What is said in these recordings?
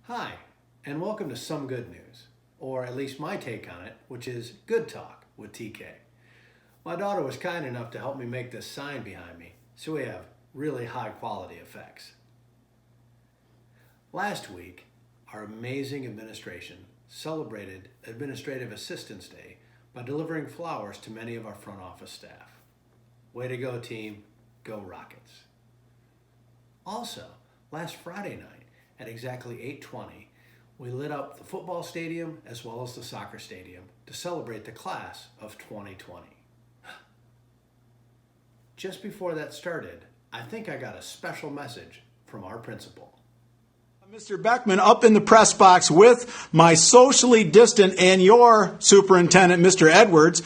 Hi, and welcome to Some Good News, or at least my take on it, which is Good Talk with TK. My daughter was kind enough to help me make this sign behind me, so we have really high quality effects. Last week, our amazing administration celebrated Administrative Assistance Day by delivering flowers to many of our front office staff. Way to go, team. Go Rockets. Also, last Friday night at exactly 8:20, we lit up the football stadium as well as the soccer stadium to celebrate the class of 2020. Just before that started, I think I got a special message from our principal. Mr. Beckman up in the press box with my socially distant and your superintendent, Mr. Edwards.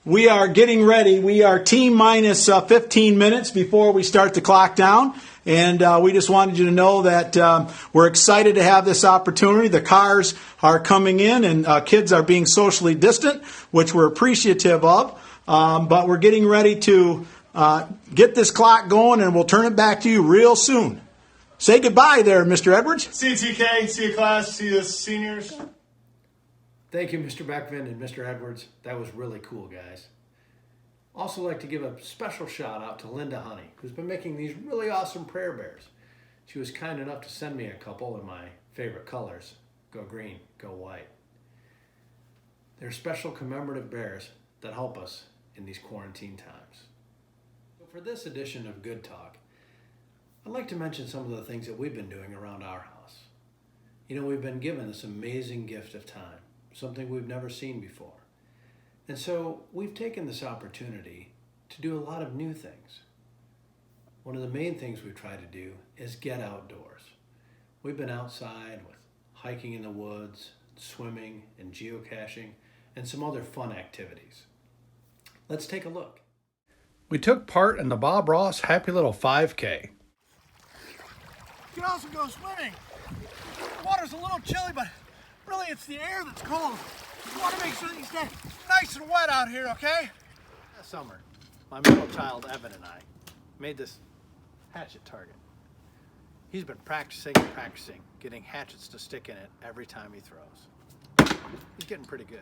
We are getting ready. We are T minus 15 minutes before we start the clock down. And we just wanted you to know that we're excited to have this opportunity. The cars are coming in and kids are being socially distant, which we're appreciative of. But we're getting ready to get this clock going, and we'll turn it back to you real soon. Say goodbye there, Mr. Edwards. See you, TK. See you, class. See you, seniors. Thank you, Mr. Beckman and Mr. Edwards. That was really cool, guys. Also like to give a special shout out to Linda Honey, who's been making these really awesome prayer bears. She was kind enough to send me a couple in my favorite colors, go green, go white. They're special commemorative bears that help us in these quarantine times. So for this edition of Good Talk, I'd like to mention some of the things that we've been doing around our house. You know, we've been given this amazing gift of time, something we've never seen before. And so we've taken this opportunity to do a lot of new things. One of the main things we've tried to do is get outdoors. We've been outside with hiking in the woods, swimming and geocaching, and some other fun activities. Let's take a look. We took part in the Bob Ross Happy Little 5K. You can also go swimming. The water's a little chilly, but really it's the air that's cold. You want to make sure that you stay nice and wet out here, okay? Last summer, my middle child Evan and I made this hatchet target. He's been practicing and practicing, getting hatchets to stick in it every time he throws. He's getting pretty good.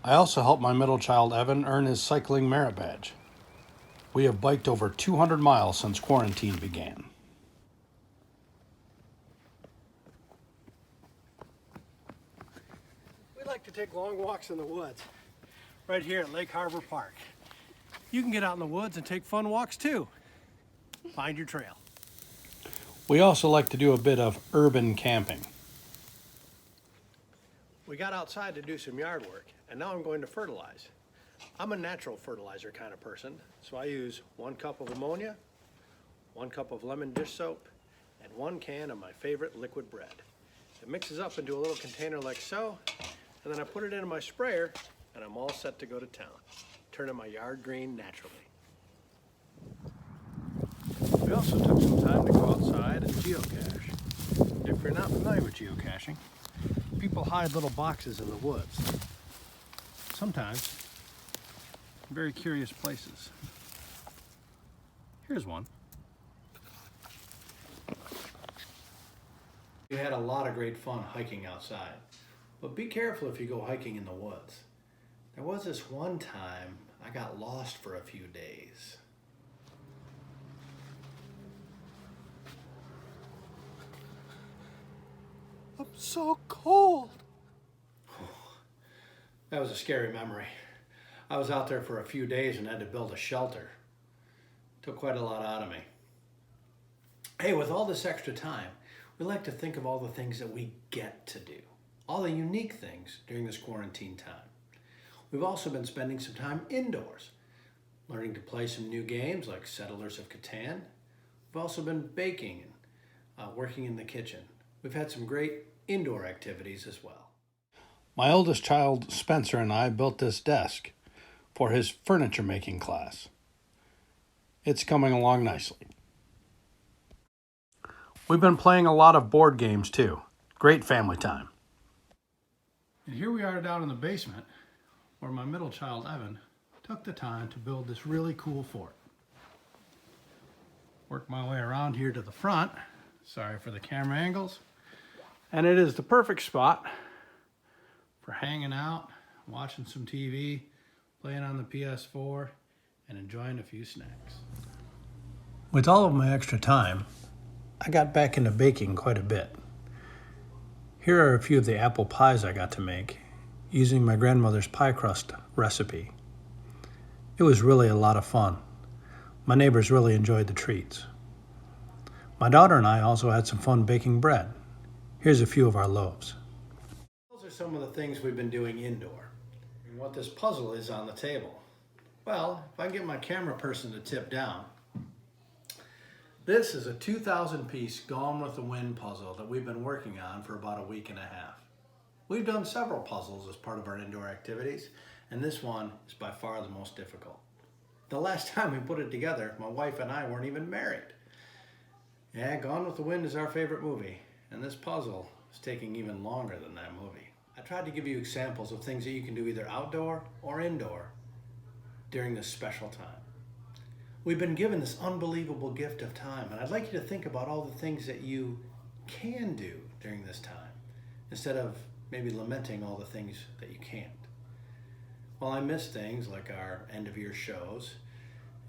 I also helped my middle child Evan earn his cycling merit badge. We have biked over 200 miles since quarantine began. We like to take long walks in the woods, right here at Lake Harbor Park. You can get out in the woods and take fun walks too. Find your trail. We also like to do a bit of urban camping. We got outside to do some yard work, and now I'm going to fertilize. I'm a natural fertilizer kind of person, so I use 1 cup of ammonia, 1 cup of lemon dish soap, and 1 can of my favorite liquid bread. It mixes up into a little container like so, and then I put it into my sprayer, and I'm all set to go to town, turning my yard green naturally. We also took some time to go outside and geocache. If you're not familiar with geocaching, people hide little boxes in the woods. Sometimes in very curious places. Here's one. We had a lot of great fun hiking outside, but be careful if you go hiking in the woods. There was this one time I got lost for a few days. I'm so cold. That was a scary memory. I was out there for a few days and had to build a shelter. Took quite a lot out of me. Hey, with all this extra time, we like to think of all the things that we get to do, all the unique things during this quarantine time. We've also been spending some time indoors, learning to play some new games like Settlers of Catan. We've also been baking and working in the kitchen. We've had some great indoor activities as well. My oldest child, Spencer, and I built this desk for his furniture making class. It's coming along nicely. We've been playing a lot of board games too. Great family time. And here we are down in the basement where my middle child, Evan, took the time to build this really cool fort. work my way around here to the front. Sorry for the camera angles. And it is the perfect spot for hanging out, watching some TV, playing on the PS4, and enjoying a few snacks. With all of my extra time, I got back into baking quite a bit. Here are a few of the apple pies I got to make using my grandmother's pie crust recipe. It was really a lot of fun. My neighbors really enjoyed the treats. My daughter and I also had some fun baking bread. Here's a few of our loaves. Those are some of the things we've been doing indoor. And what this puzzle is on the table. Well, if I can get my camera person to tip down, this is a 2,000-piece Gone with the Wind puzzle that we've been working on for about a week and a half. We've done several puzzles as part of our indoor activities, and this one is by far the most difficult. The last time we put it together, my wife and I weren't even married. Yeah, Gone with the Wind is our favorite movie, and this puzzle is taking even longer than that movie. I tried to give you examples of things that you can do either outdoor or indoor during this special time. We've been given this unbelievable gift of time, and I'd like you to think about all the things that you can do during this time, instead of maybe lamenting all the things that you can't. Well, I miss things like our end-of-year shows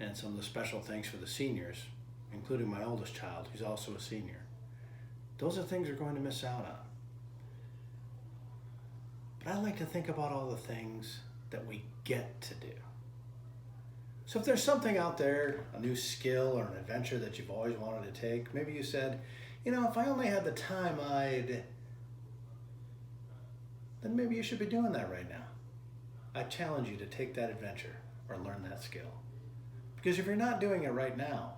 and some of the special things for the seniors, including my oldest child, who's also a senior. Those are things we're going to miss out on. But I like to think about all the things that we get to do. So if there's something out there, a new skill or an adventure that you've always wanted to take, maybe you said, you know, if I only had the time, then maybe you should be doing that right now. I challenge you to take that adventure or learn that skill. Because if you're not doing it right now,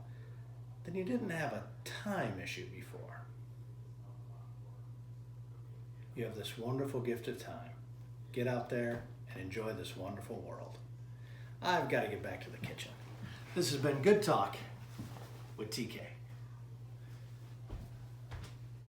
then you didn't have a time issue before. You have this wonderful gift of time. Get out there and enjoy this wonderful world. I've got to get back to the kitchen. This has been Good Talk with TK.